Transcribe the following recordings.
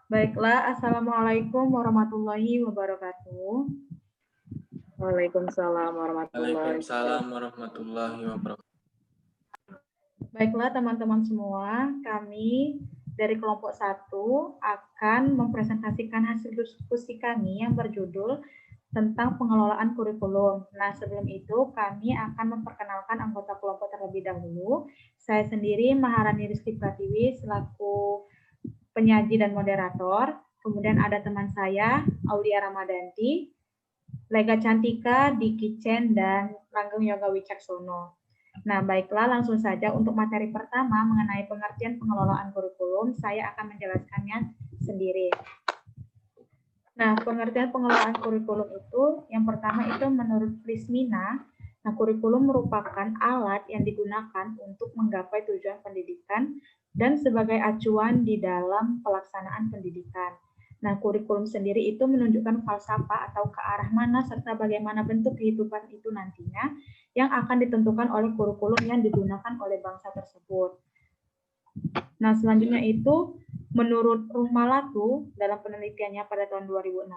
Baiklah, Assalamualaikum warahmatullahi wabarakatuh. Waalaikumsalam warahmatullahi Waalaikumsalam wabarakatuh. warahmatullahi wabarakatuh. Baiklah teman-teman semua, kami dari kelompok 1 akan mempresentasikan hasil diskusi kami yang berjudul tentang pengelolaan kurikulum. Nah, sebelum itu kami akan memperkenalkan anggota kelompok terlebih dahulu. Saya sendiri Maharani Rizky Pratiwi selaku penyaji dan moderator. Kemudian ada teman saya Aulia Ramadanti, Lega Cantika, Diki Chen, dan Langgeng Yoga Wicaksono. Nah, baiklah langsung saja untuk materi pertama mengenai pengertian pengelolaan kurikulum, saya akan menjelaskannya sendiri. Nah, pengertian pengelolaan kurikulum itu, yang pertama itu menurut Prismina, nah kurikulum merupakan alat yang digunakan untuk menggapai tujuan pendidikan dan sebagai acuan di dalam pelaksanaan pendidikan. Nah, kurikulum sendiri itu menunjukkan falsafah atau ke arah mana serta bagaimana bentuk kehidupan itu nantinya yang akan ditentukan oleh kurikulum yang digunakan oleh bangsa tersebut. Nah, selanjutnya itu menurut Rumalatu dalam penelitiannya pada tahun 2016,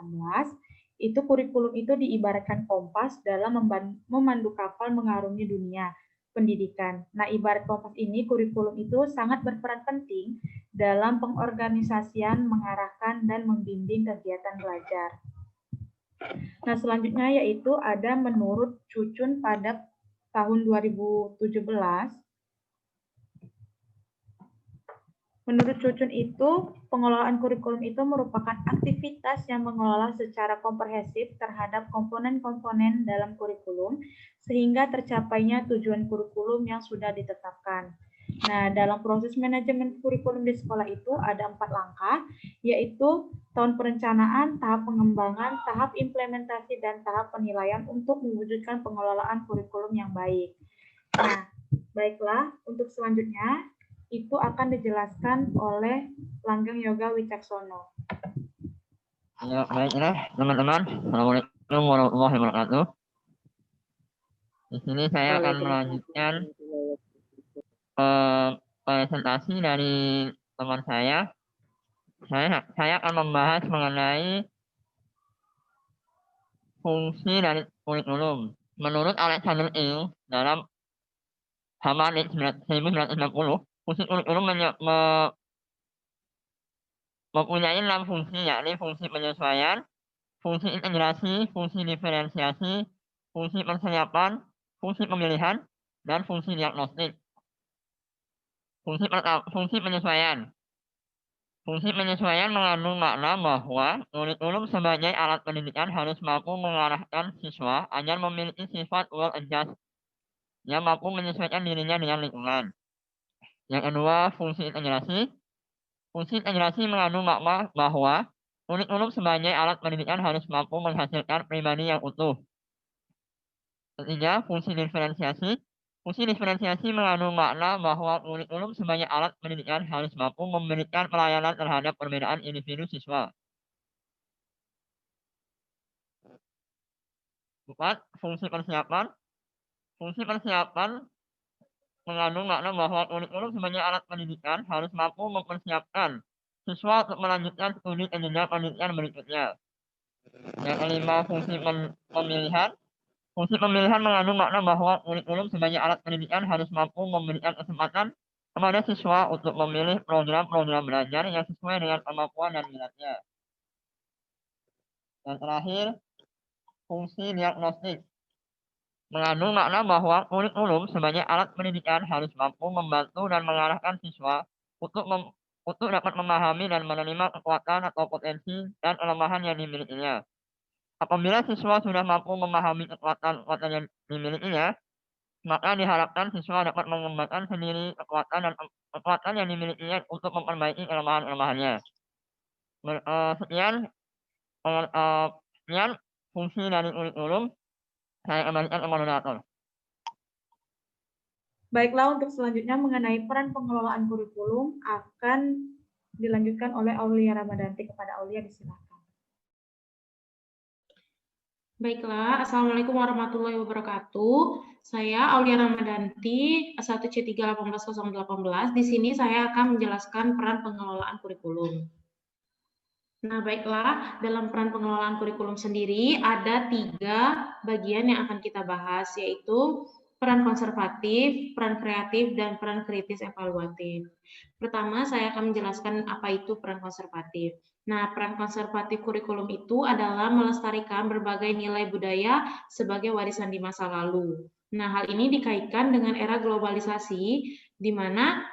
itu kurikulum itu diibaratkan kompas dalam memandu kapal mengarungi dunia pendidikan. Nah, ibarat kompas ini, kurikulum itu sangat berperan penting dalam pengorganisasian, mengarahkan, dan membimbing kegiatan belajar. Nah, selanjutnya yaitu ada menurut Cucun pada tahun 2017, menurut Cucun itu, pengelolaan kurikulum itu merupakan aktivitas yang mengelola secara komprehensif terhadap komponen-komponen dalam kurikulum, sehingga tercapainya tujuan kurikulum yang sudah ditetapkan. Nah, dalam proses manajemen kurikulum di sekolah itu ada 4 langkah, yaitu tahun perencanaan, tahap pengembangan, tahap implementasi, dan tahap penilaian untuk mewujudkan pengelolaan kurikulum yang baik. Nah, baiklah, untuk selanjutnya, itu akan dijelaskan oleh Langgeng Yoga Wicaksono. Ya, baiklah teman-teman. Assalamualaikum warahmatullahi wabarakatuh. Di sini saya akan melanjutkan presentasi dari teman saya. Saya akan membahas mengenai fungsi dari kurikulum. Menurut Alexander Hill dalam halaman 1960, fungsi kurikulum mempunyai 6 fungsi, yakni fungsi penyesuaian, fungsi integrasi, fungsi diferensiasi, fungsi persiapan, fungsi pemilihan, dan fungsi diagnostik. Fungsi penyesuaian. Fungsi penyesuaian mengandung makna bahwa kurikulum sebagai alat pendidikan harus mampu mengarahkan siswa agar memiliki sifat well adjust yang mampu menyesuaikan dirinya dengan lingkungan. Yang kedua, fungsi integrasi. Fungsi integrasi mengandung makna bahwa kurikulum sebagai alat pendidikan harus mampu menghasilkan pribadi yang utuh. Ketiga, fungsi diferensiasi. Fungsi diferensiasi mengandung makna bahwa kurikulum sebagai alat pendidikan harus mampu memberikan pelayanan terhadap perbedaan individu siswa. 4. Fungsi persiapan. Fungsi persiapan mengandung makna bahwa kurikulum sebagai alat pendidikan harus mampu mempersiapkan siswa untuk melanjutkan studi ke jenjang pendidikan berikutnya. Yang kelima, fungsi pemilihan. Fungsi pemilihan mengandung makna bahwa kurikulum sebagai alat pendidikan harus mampu memberikan kesempatan kepada siswa untuk memilih program-program belajar yang sesuai dengan kemampuan dan minatnya. Dan terakhir, fungsi diagnostik. Mengandung makna bahwa kurikulum sebagai alat pendidikan harus mampu membantu dan mengarahkan siswa untuk dapat memahami dan menerima kekuatan atau potensi dan kelemahan yang dimilikinya. Apabila siswa sudah mampu memahami kekuatan yang dimilikinya, maka diharapkan siswa dapat mengembangkan sendiri kekuatan yang dimilikinya untuk memperbaiki kelemahan-kelemahannya. Sekian fungsi dari kurikulum. Saya kembalikan ke moderator. Baiklah, untuk selanjutnya mengenai peran pengelolaan kurikulum akan dilanjutkan oleh Aulia Ramadanti. Kepada Aulia, disilakan. Baiklah, Assalamualaikum warahmatullahi wabarakatuh. Saya Aulia Ramadanti, 1C3180018. Di sini saya akan menjelaskan peran pengelolaan kurikulum. Nah, baiklah, dalam peran pengelolaan kurikulum sendiri ada 3 bagian yang akan kita bahas, yaitu peran konservatif, peran kreatif, dan peran kritis evaluatif. Pertama, saya akan menjelaskan apa itu peran konservatif. Nah, peran konservatif kurikulum itu adalah melestarikan berbagai nilai budaya sebagai warisan di masa lalu. Nah, hal ini dikaitkan dengan era globalisasi, di mana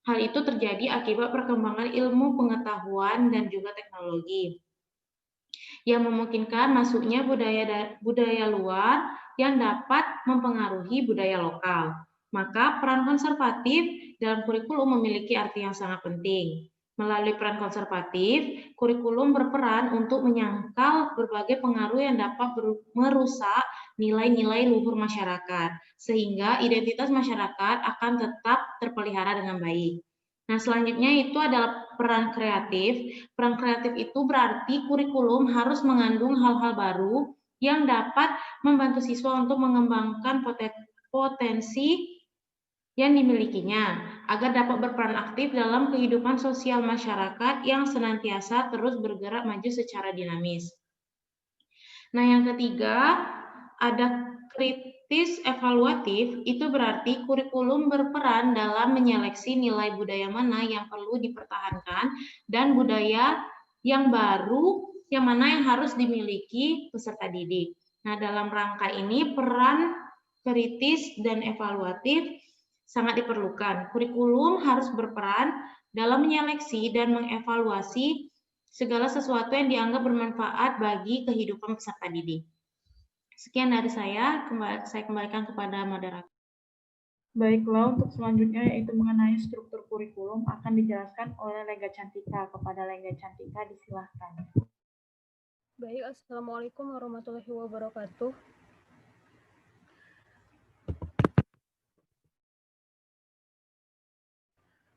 hal itu terjadi akibat perkembangan ilmu pengetahuan dan juga teknologi yang memungkinkan masuknya budaya luar yang dapat mempengaruhi budaya lokal. Maka peran konservatif dalam kurikulum memiliki arti yang sangat penting. Melalui peran konservatif, kurikulum berperan untuk menyangkal berbagai pengaruh yang dapat merusak nilai-nilai luhur masyarakat, sehingga identitas masyarakat akan tetap terpelihara dengan baik. Nah, selanjutnya itu adalah peran kreatif. Peran kreatif itu berarti kurikulum harus mengandung hal-hal baru yang dapat membantu siswa untuk mengembangkan potensi yang dimilikinya, agar dapat berperan aktif dalam kehidupan sosial masyarakat yang senantiasa terus bergerak maju secara dinamis. Nah, yang ketiga, ada kritis evaluatif, itu berarti kurikulum berperan dalam menyeleksi nilai budaya mana yang perlu dipertahankan dan budaya yang baru yang mana yang harus dimiliki peserta didik. Nah, dalam rangka ini peran kritis dan evaluatif sangat diperlukan. Kurikulum harus berperan dalam menyeleksi dan mengevaluasi segala sesuatu yang dianggap bermanfaat bagi kehidupan peserta didik. Sekian dari saya kembalikan kepada moderator. Baiklah, untuk selanjutnya yaitu mengenai struktur kurikulum akan dijelaskan oleh Lega Cantika. Kepada Lega Cantika disilahkan. Baik, Assalamualaikum warahmatullahi wabarakatuh.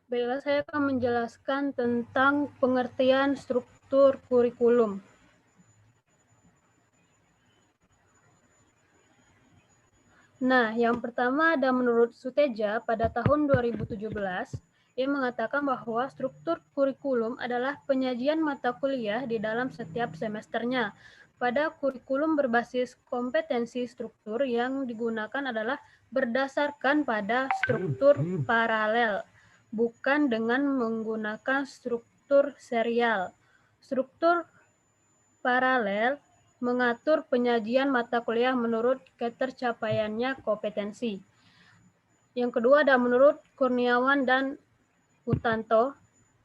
Baiklah, saya akan menjelaskan tentang pengertian struktur kurikulum. Nah, yang pertama ada menurut Suteja pada tahun 2017, ia mengatakan bahwa struktur kurikulum adalah penyajian mata kuliah di dalam setiap semesternya. Pada kurikulum berbasis kompetensi struktur yang digunakan adalah berdasarkan pada struktur paralel, bukan dengan menggunakan struktur serial. Struktur paralel mengatur penyajian mata kuliah menurut ketercapaiannya kompetensi. Yang kedua ada menurut Kurniawan dan Utanto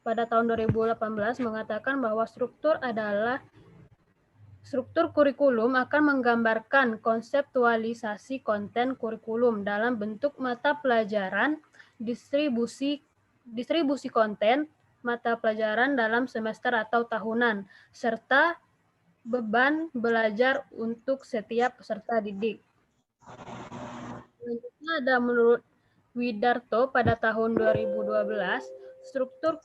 pada tahun 2018 mengatakan bahwa struktur kurikulum akan menggambarkan konseptualisasi konten kurikulum dalam bentuk mata pelajaran, distribusi konten, mata pelajaran dalam semester atau tahunan, serta beban belajar untuk setiap peserta didik. Selanjutnya ada menurut Widarto pada tahun 2012, struktur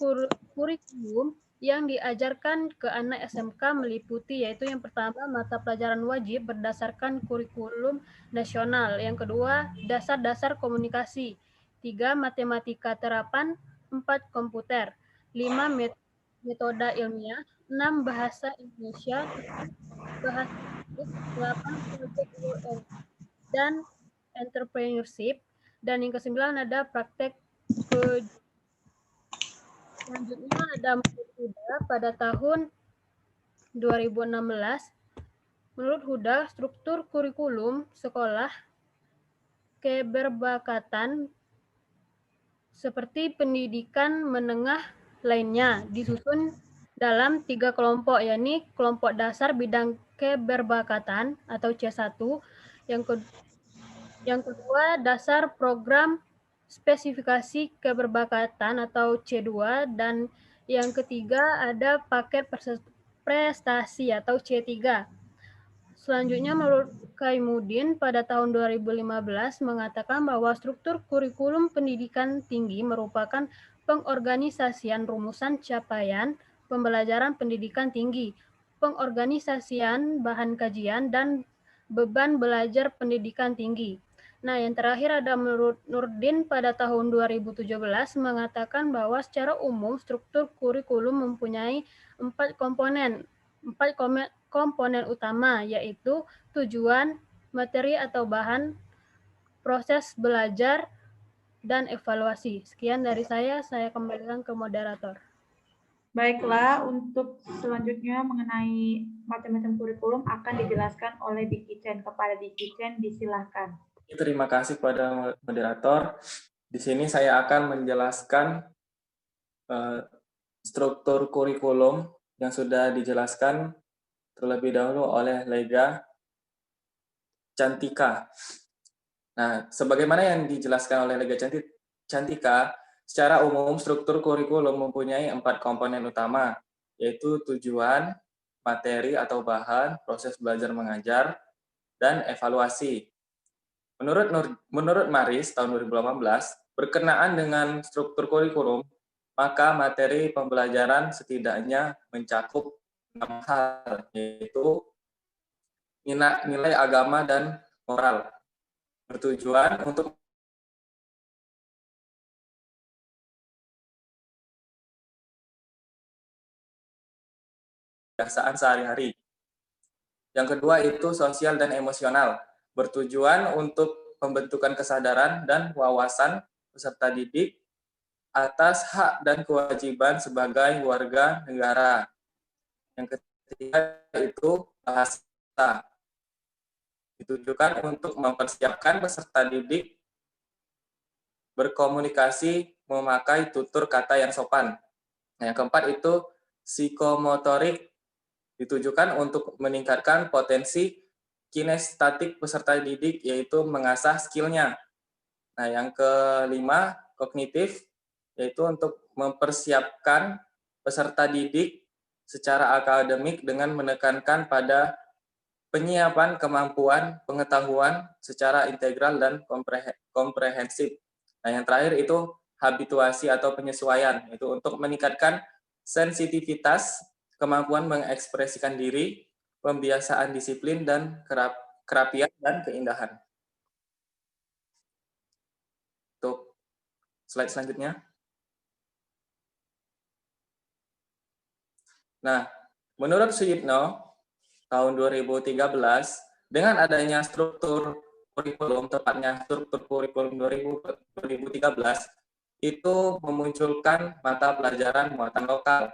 kurikulum yang diajarkan ke anak SMK meliputi yaitu yang pertama mata pelajaran wajib berdasarkan kurikulum nasional, yang kedua dasar-dasar komunikasi, 3 matematika terapan, 4 komputer, 5 metode ilmiah, 6 bahasa Indonesia, bahasa Inggris, 8 project UM, dan entrepreneurship, dan yang ke-9 ada praktek Selanjutnya ada menurut Huda pada tahun 2016. Menurut Huda, struktur kurikulum sekolah keberbakatan seperti pendidikan menengah lainnya disusun dalam 3 kelompok, yakni kelompok dasar bidang keberbakatan atau C1, yang kedua dasar program spesifikasi keberbakatan atau C2, dan yang ketiga ada paket prestasi atau C3. Selanjutnya menurut Kaimudin pada tahun 2015 mengatakan bahwa struktur kurikulum pendidikan tinggi merupakan pengorganisasian rumusan capaian pembelajaran pendidikan tinggi, pengorganisasian bahan kajian, dan beban belajar pendidikan tinggi. Nah, yang terakhir ada menurut Nurdin pada tahun 2017 mengatakan bahwa secara umum struktur kurikulum mempunyai 4 komponen utama, yaitu tujuan, materi atau bahan, proses belajar, dan evaluasi. Sekian dari saya kembalikan ke moderator. Baiklah, untuk selanjutnya mengenai macam-macam kurikulum akan dijelaskan oleh Dikichen. Kepada Dikichen, disilahkan. Terima kasih kepada moderator. Di sini saya akan menjelaskan struktur kurikulum yang sudah dijelaskan terlebih dahulu oleh Lega Cantika. Nah, sebagaimana yang dijelaskan oleh Lega Cantika, secara umum struktur kurikulum mempunyai 4 komponen utama, yaitu tujuan, materi atau bahan, proses belajar mengajar, dan evaluasi. Menurut Maris tahun 2018, berkenaan dengan struktur kurikulum, maka materi pembelajaran setidaknya mencakup 6 hal, yaitu nilai agama dan moral, bertujuan untuk kebiasaan sehari-hari. Yang kedua itu sosial dan emosional, bertujuan untuk pembentukan kesadaran dan wawasan peserta didik atas hak dan kewajiban sebagai warga negara. Yang ketiga itu bahasa, ditujukan untuk mempersiapkan peserta didik berkomunikasi memakai tutur kata yang sopan. Nah, yang keempat itu psikomotorik, ditujukan untuk meningkatkan potensi kinestetik peserta didik, yaitu mengasah skillnya. Nah, yang kelima, kognitif, yaitu untuk mempersiapkan peserta didik secara akademik dengan menekankan pada penyiapan kemampuan pengetahuan secara integral dan komprehensif. Nah, yang terakhir itu habituasi atau penyesuaian, itu untuk meningkatkan sensitivitas, kemampuan mengekspresikan diri, pembiasaan disiplin, dan kerapian dan keindahan. Untuk slide selanjutnya. Nah, menurut Suyitno, tahun 2013, dengan adanya struktur kurikulum, tepatnya struktur kurikulum 2013, itu memunculkan mata pelajaran muatan lokal.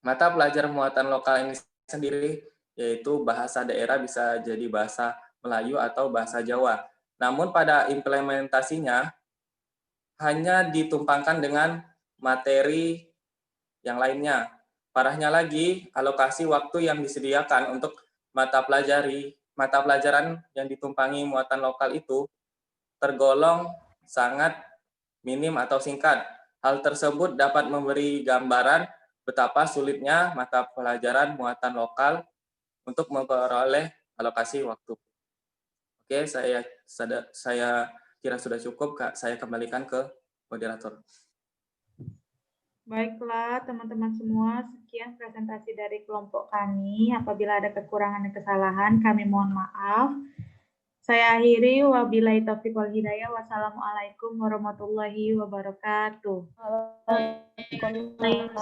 Mata pelajaran muatan lokal ini sendiri yaitu bahasa daerah, bisa jadi bahasa Melayu atau bahasa Jawa. Namun pada implementasinya hanya ditumpangkan dengan materi yang lainnya. Parahnya lagi, alokasi waktu yang disediakan untuk mata pelajaran yang ditumpangi muatan lokal itu tergolong sangat minim atau singkat. Hal tersebut dapat memberi gambaran betapa sulitnya mata pelajaran muatan lokal untuk memperoleh alokasi waktu. Oke, saya kira sudah cukup, Kak. Saya kembalikan ke moderator. Baiklah, teman-teman semua, sekian presentasi dari kelompok kami. Apabila ada kekurangan dan kesalahan, kami mohon maaf. Saya akhiri, wabillahi taufiq wal hidayah. Wassalamualaikum warahmatullahi wabarakatuh. Waalaikumsalam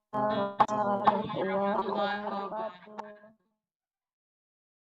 warahmatullahi wabarakatuh.